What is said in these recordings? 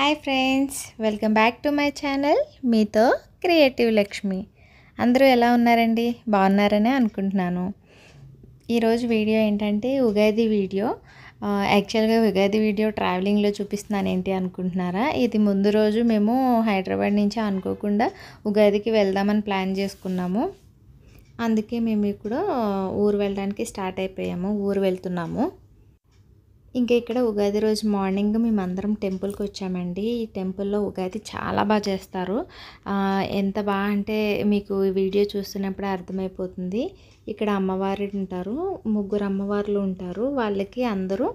Hi friends, welcome back to my channel మీతో creative Lakshmi. అందరూ ఎలా ఉన్నారండి? బాగున్నారనే అనుకుంటున్నాను. ఈరోజు వీడియో ఏంటంటే ఉగాది వీడియో. యాక్చువల్గా ఉగాది వీడియో ట్రావెలింగ్లో చూపిస్తున్నాను ఏంటి అనుకుంటున్నారా? ఇది ముందు రోజు మేము హైదరాబాద్ నుంచి అనుకోకుండా ఉగాదికి వెళ్దామని ప్లాన్ చేసుకున్నాము. అందుకే మేము ఇప్పుడు ఊరు వెళ్ళడానికి స్టార్ట్ అయిపోయాము, ఊరు వెళ్తున్నాము. ఇంకా ఇక్కడ ఉగాది రోజు మార్నింగ్ మేమందరం టెంపుల్కి వచ్చామండి. ఈ టెంపుల్లో ఉగాది చాలా బాగా చేస్తారు. ఎంత బాగా అంటే మీకు ఈ వీడియో చూస్తున్నప్పుడే అర్థమైపోతుంది. ఇక్కడ అమ్మవారు ఉంటారు, ముగ్గురు అమ్మవార్లు ఉంటారు. వాళ్ళకి అందరూ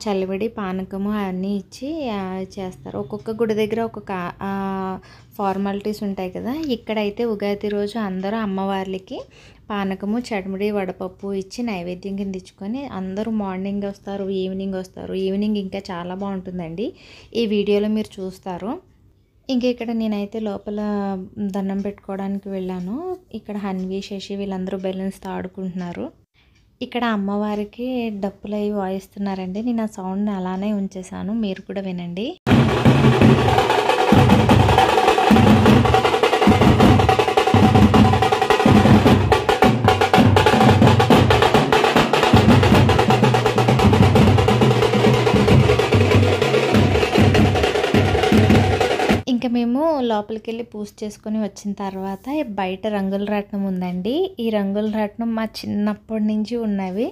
చలివిడి పానకము అన్నీ ఇచ్చి చేస్తారు. ఒక్కొక్క గుడి దగ్గర ఒక్కొక్క ఫార్మాలిటీస్ ఉంటాయి కదా. ఇక్కడైతే ఉగాది రోజు అందరూ అమ్మవార్లకి పానకము చడిమిడి వడపప్పు ఇచ్చి నైవేద్యం కింద ఇచ్చుకొని అందరూ మార్నింగ్ వస్తారు, ఈవినింగ్ వస్తారు. ఈవినింగ్ ఇంకా చాలా బాగుంటుందండి, ఈ వీడియోలో మీరు చూస్తారు. ఇంకా ఇక్కడ నేనైతే లోపల దండం పెట్టుకోవడానికి వెళ్ళాను. ఇక్కడ హన్వి శశి వీళ్ళందరూ బెలూన్స్తో ఆడుకుంటున్నారు. ఇక్కడ అమ్మవారికి డప్పులు అవి వాయిస్తున్నారండి. నేను ఆ సౌండ్ని అలానే ఉంచేసాను, మీరు కూడా వినండి. ఇంకా మేము లోపలికి వెళ్ళి పూజ చేసుకొని వచ్చిన తర్వాత బయట రంగుల రాట్నం ఉందండి. ఈ రంగుల రాట్నం మా చిన్నప్పటి నుంచి ఉన్నవి.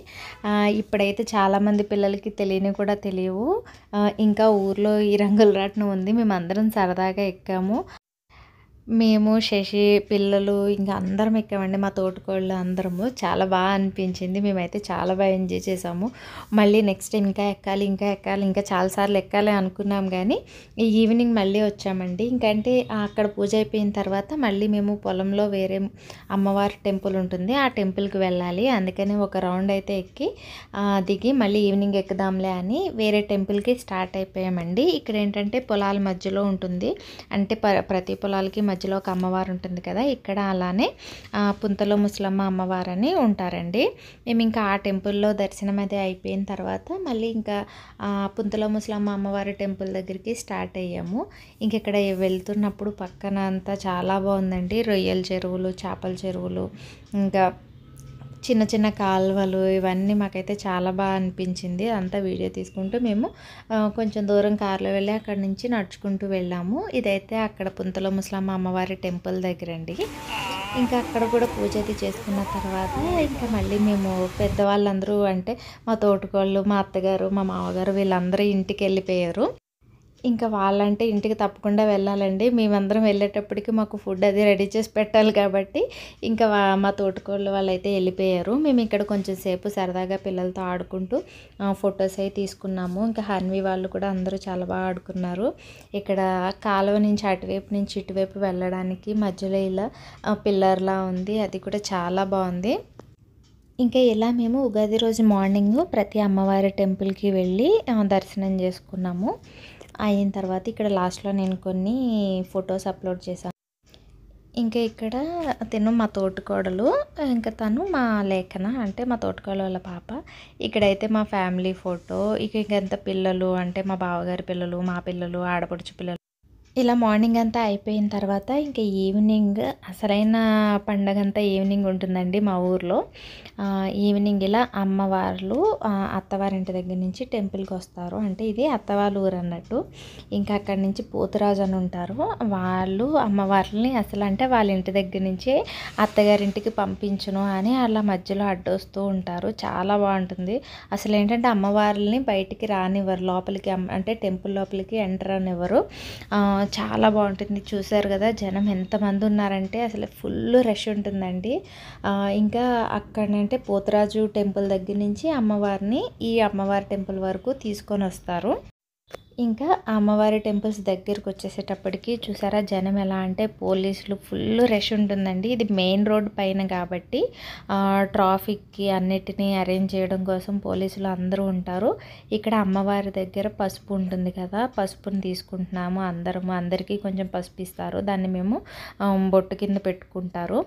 ఇప్పుడైతే చాలామంది పిల్లలకి తెలియని కూడా తెలియవు. ఇంకా ఊర్లో ఈ రంగుల రాట్నం ఉంది, మేము అందరం సరదాగా ఎక్కాము. మేము శశి పిల్లలు ఇంకా అందరం ఎక్కామండి, మా తోటికోళ్ళు అందరము. చాలా బాగా అనిపించింది, మేమైతే చాలా బాగా ఎంజాయ్ చేసాము. మళ్ళీ నెక్స్ట్ టైం ఇంకా ఎక్కాలి ఇంకా చాలాసార్లు ఎక్కాలి అనుకున్నాం. కానీ ఈ ఈవినింగ్ మళ్ళీ వచ్చామండి. ఇంకంటే అక్కడ పూజ అయిపోయిన తర్వాత మళ్ళీ మేము పొలంలో వేరే అమ్మవారి టెంపుల్ ఉంటుంది, ఆ టెంపుల్కి వెళ్ళాలి. అందుకని ఒక రౌండ్ అయితే ఎక్కి దిగి మళ్ళీ ఈవినింగ్ ఎక్కుదాంలే అని వేరే టెంపుల్కి స్టార్ట్ అయిపోయామండి. ఇక్కడ ఏంటంటే పొలాల మధ్యలో ఉంటుంది, అంటే ప్రతి పొలాలకి మధ్యలో ఒక అమ్మవారు ఉంటుంది కదా. ఇక్కడ అలానే పుంతలో ముసలమ్మ అమ్మవారని ఉంటారండి. మేము ఇంకా ఆ టెంపుల్లో దర్శనం అది అయిపోయిన తర్వాత మళ్ళీ ఇంకా పుంతలో ముసలమ్మ అమ్మవారి టెంపుల్ దగ్గరికి స్టార్ట్ అయ్యాము. ఇంక ఇక్కడ వెళ్తున్నప్పుడు పక్కన అంతా చాలా బాగుందండి. రొయ్యల చెరువులు, చేపల చెరువులు, ఇంకా చిన్న చిన్న కాలువలు, ఇవన్నీ మాకైతే చాలా బాగా అనిపించింది. అంతా వీడియో తీసుకుంటూ మేము కొంచెం దూరం కారులో వెళ్ళి అక్కడి నుంచి నడుచుకుంటూ వెళ్ళాము. ఇదైతే అక్కడ పుంతలో ముసలమ్మ అమ్మవారి టెంపుల్ దగ్గర అండి. ఇంకా అక్కడ కూడా పూజ అది చేసుకున్న తర్వాత ఇంకా మళ్ళీ మేము పెద్దవాళ్ళందరూ అంటే మా తోటికోళ్ళు, మా అత్తగారు, మా మామగారు వీళ్ళందరూ ఇంటికి వెళ్ళిపోయారు. ఇంకా వాళ్ళంటే ఇంటికి తప్పకుండా వెళ్ళాలండి. మేమందరం వెళ్ళేటప్పటికి మాకు ఫుడ్ అది రెడీ చేసి పెట్టాలి కాబట్టి ఇంకా మా తోటికోళ్ళు వాళ్ళైతే వెళ్ళిపోయారు. మేము ఇక్కడ కొంచెం సేపు సరదాగా పిల్లలతో ఆడుకుంటూ ఫొటోస్ అవి తీసుకున్నాము. ఇంకా హన్వి వాళ్ళు కూడా అందరూ చాలా బాగా ఆడుకున్నారు. ఇక్కడ కాలువ నుంచి అటువైపు నుంచి ఇటువైపు వెళ్ళడానికి మధ్యలో ఇలా పిల్లర్లా ఉంది, అది కూడా చాలా బాగుంది. ఇంకా ఇలా మేము ఉగాది రోజు మార్నింగ్ ప్రతి అమ్మవారి టెంపుల్కి వెళ్ళి దర్శనం చేసుకున్నాము. అయిన తర్వాత ఇక్కడ లాస్ట్లో నేను కొన్ని ఫొటోస్ అప్లోడ్ చేశాను. ఇంకా ఇక్కడ తను మా తోటికోడలు, ఇంకా తను మా లేఖన అంటే మా తోటికోడలు వాళ్ళ పాప. ఇక్కడైతే మా ఫ్యామిలీ ఫోటో. ఇంకెంత పిల్లలు అంటే మా బావగారి పిల్లలు, మా పిల్లలు, ఆడపడుచు పిల్లలు. ఇలా మార్నింగ్ అంతా అయిపోయిన తర్వాత ఇంకా ఈవినింగ్ అసలైన పండగ అంతా ఈవినింగ్ ఉంటుందండి మా ఊర్లో. ఈవినింగ్ ఇలా అమ్మవార్లు అత్తవారింటి దగ్గర నుంచి టెంపుల్కి వస్తారు, అంటే ఇది అత్తవాళ్ళ ఊరు అన్నట్టు. ఇంకా అక్కడి నుంచి పోతురాజు అని ఉంటారు, వాళ్ళు అమ్మవార్లని అసలు అంటే వాళ్ళ ఇంటి దగ్గర నుంచి అత్తగారింటికి పంపించును అని అలా మధ్యలో అడ్డొస్తూ ఉంటారు. చాలా బాగుంటుంది. అసలు ఏంటంటే అమ్మవార్లని బయటికి రానివ్వరు, లోపలికి అంటే టెంపుల్ లోపలికి ఎంటర్ అనివ్వరు. చాలా బాగుంటుంది. చూసారు కదా జనం ఎంతమంది ఉన్నారంటే అసలు ఫుల్ రష్ ఉంటుందండి. ఇంకా అక్కడంటే పోతురాజు టెంపుల్ దగ్గర నుంచి అమ్మవారిని ఈ అమ్మవారి టెంపుల్ వరకు తీసుకొని వస్తారు. ఇంకా అమ్మవారి టెంపుల్స్ దగ్గరికి వచ్చేసేటప్పటికి చూసారా జనం ఎలా అంటే పోలీసులు ఫుల్ రష్ ఉంటుందండి. ఇది మెయిన్ రోడ్ పైన కాబట్టి ట్రాఫిక్కి అన్నిటినీ అరేంజ్ చేయడం కోసం పోలీసులు అందరూ ఉంటారు. ఇక్కడ అమ్మవారి దగ్గర పసుపు ఉంటుంది కదా, పసుపుని తీసుకుంటున్నాము అందరికీ కొంచెం పసుపు ఇస్తారు, దాన్ని మేము బొట్టు కింద పెట్టుకుంటారు.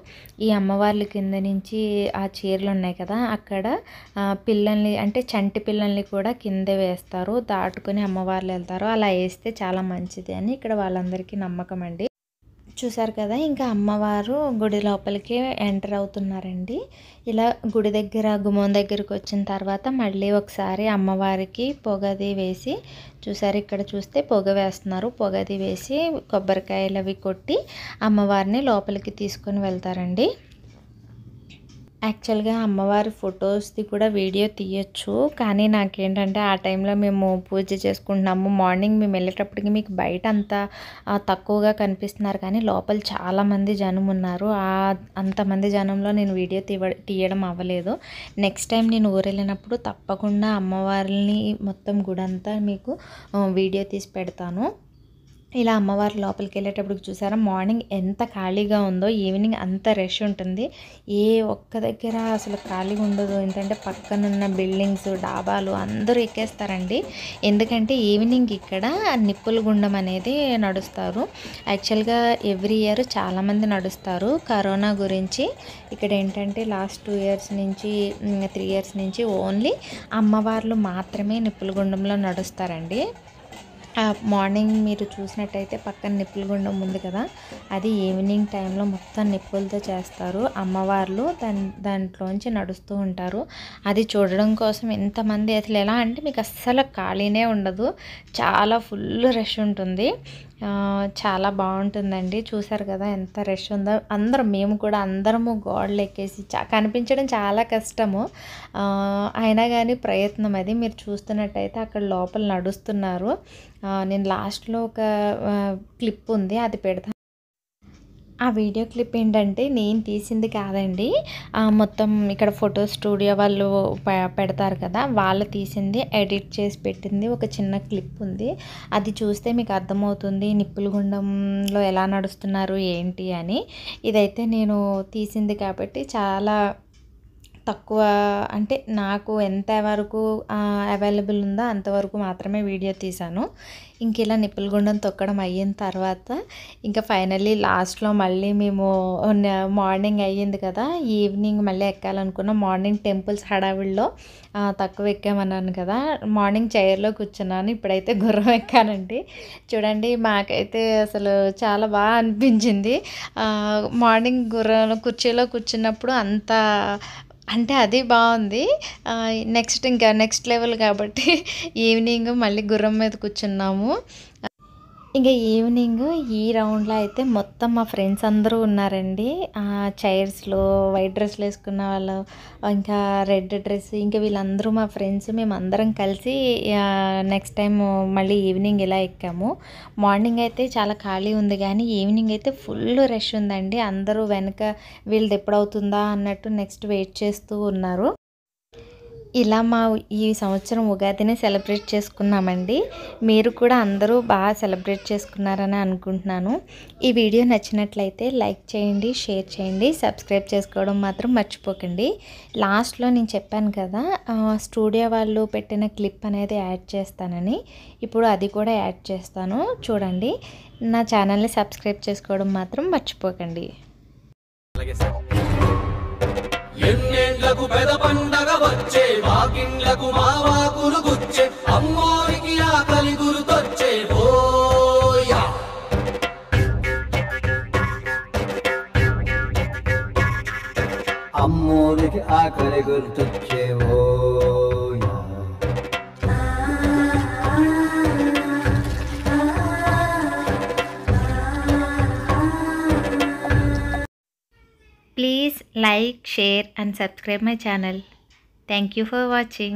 ఈ అమ్మవార్ల కింద నుంచి ఆ చీరలు ఉన్నాయి కదా, అక్కడ పిల్లల్ని అంటే చంటి పిల్లల్ని కూడా కింద వేస్తారు. దాటుకుని అమ్మవార్లు వెళ్తారో అలా వేస్తే చాలా మంచిది అని ఇక్కడ వాళ్ళందరికీ నమ్మకం అండి. చూసారు కదా, ఇంకా అమ్మవారు గుడి లోపలికి ఎంటర్ అవుతున్నారండి. ఇలా గుడి దగ్గర గుమ్మం దగ్గరికి వచ్చిన తర్వాత మళ్ళీ ఒకసారి అమ్మవారికి పొగది వేసి, చూసారు ఇక్కడ చూస్తే పొగ వేస్తున్నారు. పొగది వేసి కొబ్బరికాయలు అవి కొట్టి అమ్మవారిని లోపలికి తీసుకొని వెళ్తారండి. యాక్చువల్గా అమ్మవారి ఫొటోస్ది కూడా వీడియో తీయచ్చు, కానీ నాకేంటంటే ఆ టైంలో మేము పూజ చేసుకుంటున్నాము. మార్నింగ్ మేము వెళ్ళేటప్పటికి మీకు బయట అంతా తక్కువగా కనిపిస్తున్నారు, కానీ లోపల చాలామంది జనం ఉన్నారు. అంతమంది జనంలో నేను వీడియో తీయడం అవ్వలేదు. నెక్స్ట్ టైం నేను ఊరు వెళ్ళినప్పుడు తప్పకుండా అమ్మవారిని మొత్తం గుడంతా మీకు వీడియో తీసి పెడతాను. ఇలా అమ్మవారి లోపలికి వెళ్ళేటప్పుడు చూసారా మార్నింగ్ ఎంత ఖాళీగా ఉందో, ఈవినింగ్ అంత రష్ ఉంటుంది. ఏ ఒక్క దగ్గర అసలు ఖాళీగా ఉండదు. ఏంటంటే పక్కనున్న బిల్డింగ్స్, డాబాలు అందరూ ఎక్కేస్తారండి. ఎందుకంటే ఈవినింగ్ ఇక్కడ నిప్పుల గుండం అనేది నడుస్తారు. యాక్చువల్గా ఎవ్రీ ఇయర్ చాలామంది నడుస్తారు. కరోనా గురించి ఇక్కడ ఏంటంటే లాస్ట్ 2 years నుంచి 3 years నుంచి ఓన్లీ అమ్మవార్లు మాత్రమే నిప్పుల గుండంలో నడుస్తారండి. మార్నింగ్ మీరు చూసినట్టయితే పక్కన నిప్పుల గుండం ఉంది కదా, అది ఈవినింగ్ టైంలో మొత్తం నిప్పులతో చేస్తారు. అమ్మవార్లు దాంట్లోంచి నడుస్తూ ఉంటారు. అది చూడడం కోసం ఎంతమంది, అసలు ఎలా అంటే మీకు అస్సలు ఖాళీనే ఉండదు, చాలా ఫుల్ రష్ ఉంటుంది. చాలా బాగుంటుందండి. చూసారు కదా ఎంత రష్ ఉందో. మేము కూడా అందరము గోడలు ఎక్కేసి కనిపించడం చాలా కష్టము, అయినా కానీ ప్రయత్నం అది. మీరు చూస్తున్నట్టయితే అక్కడ లోపల నడుస్తున్నారు. నేను లాస్ట్లో ఒక క్లిప్ ఉంది, అది పెడతాను. ఆ వీడియో క్లిప్ ఏంటంటే నేను తీసింది కాదండి, మొత్తం ఇక్కడ ఫోటో స్టూడియో వాళ్ళు పెడతారు కదా, వాళ్ళు తీసింది, ఎడిట్ చేసి పెట్టింది ఒక చిన్న క్లిప్ ఉంది. అది చూస్తే మీకు అర్థమవుతుంది నిప్పుల గుండంలో ఎలా నడుస్తున్నారు ఏంటి అని. ఇదైతే నేను తీసింది కాబట్టి చాలా తక్కువ, అంటే నాకు ఎంత వరకు అవైలబుల్ ఉందో అంతవరకు మాత్రమే వీడియో తీశాను. ఇంక ఇలా నిప్పుల గుండం తొక్కడం అయిన తర్వాత ఇంకా ఫైనల్లీ లాస్ట్లో మళ్ళీ మేము మార్నింగ్ అయ్యింది కదా, ఈవినింగ్ మళ్ళీ ఎక్కాలనుకున్నాం. మార్నింగ్ టెంపుల్స్ హడావిడిలో తక్కువ ఎక్కామన్నాను కదా, మార్నింగ్ చైర్లో కూర్చున్నాను, ఇప్పుడైతే గుర్రం ఎక్కానండి. చూడండి మాకైతే అసలు చాలా బాగా అనిపించింది. మార్నింగ్ కుర్చీలో కూర్చున్నప్పుడు అంత అంటే అది బాగుంది. నెక్స్ట్ లెవెల్ కాబట్టి ఈవినింగ్ మళ్ళీ గుర్రం మీద కూర్చున్నాము. ఇంకా ఈవినింగ్ ఈ రౌండ్లో అయితే మొత్తం మా ఫ్రెండ్స్ అందరూ ఉన్నారండి. చైర్స్లో వైట్ డ్రెస్లు వేసుకున్న వాళ్ళు, ఇంకా రెడ్ డ్రెస్, ఇంకా వీళ్ళందరూ మా ఫ్రెండ్స్. మేమందరం కలిసి నెక్స్ట్ టైం మళ్ళీ ఈవినింగ్ ఇలా ఎక్కాము. మార్నింగ్ అయితే చాలా ఖాళీ ఉంది, కానీ ఈవినింగ్ అయితే ఫుల్ రష్ ఉందండి. అందరూ వెనక వీళ్ళది ఎప్పుడవుతుందా అన్నట్టు నెక్స్ట్ వెయిట్ చేస్తూ ఉన్నారు. ఇలా ఈ సంవత్సరం ఉగాదిని సెలబ్రేట్ చేసుకున్నామండి. మీరు కూడా అందరూ బాగా సెలబ్రేట్ చేసుకున్నారని అనుకుంటున్నాను. ఈ వీడియో నచ్చినట్లయితే లైక్ చేయండి, షేర్ చేయండి, సబ్స్క్రైబ్ చేసుకోవడం మాత్రం మర్చిపోకండి. లాస్ట్లో నేను చెప్పాను కదా స్టూడియో వాళ్ళు పెట్టిన క్లిప్ అనేది యాడ్ చేస్తానని, ఇప్పుడు అది కూడా యాడ్ చేస్తాను చూడండి. నా ఛానల్ని సబ్స్క్రైబ్ చేసుకోవడం మాత్రం మర్చిపోకండి. ఎన్నేళ్లకు పెద పండగ వచ్చే, వాకిండ్లకు మావాకులు గుచ్చే, అమ్మోరికి ఆకలి గురుతొచ్చే ఓయా. అమ్మోరికి ఆకలి గుర్తొచ్చే ఓయా. Please like, share and subscribe my channel. Thank you for watching.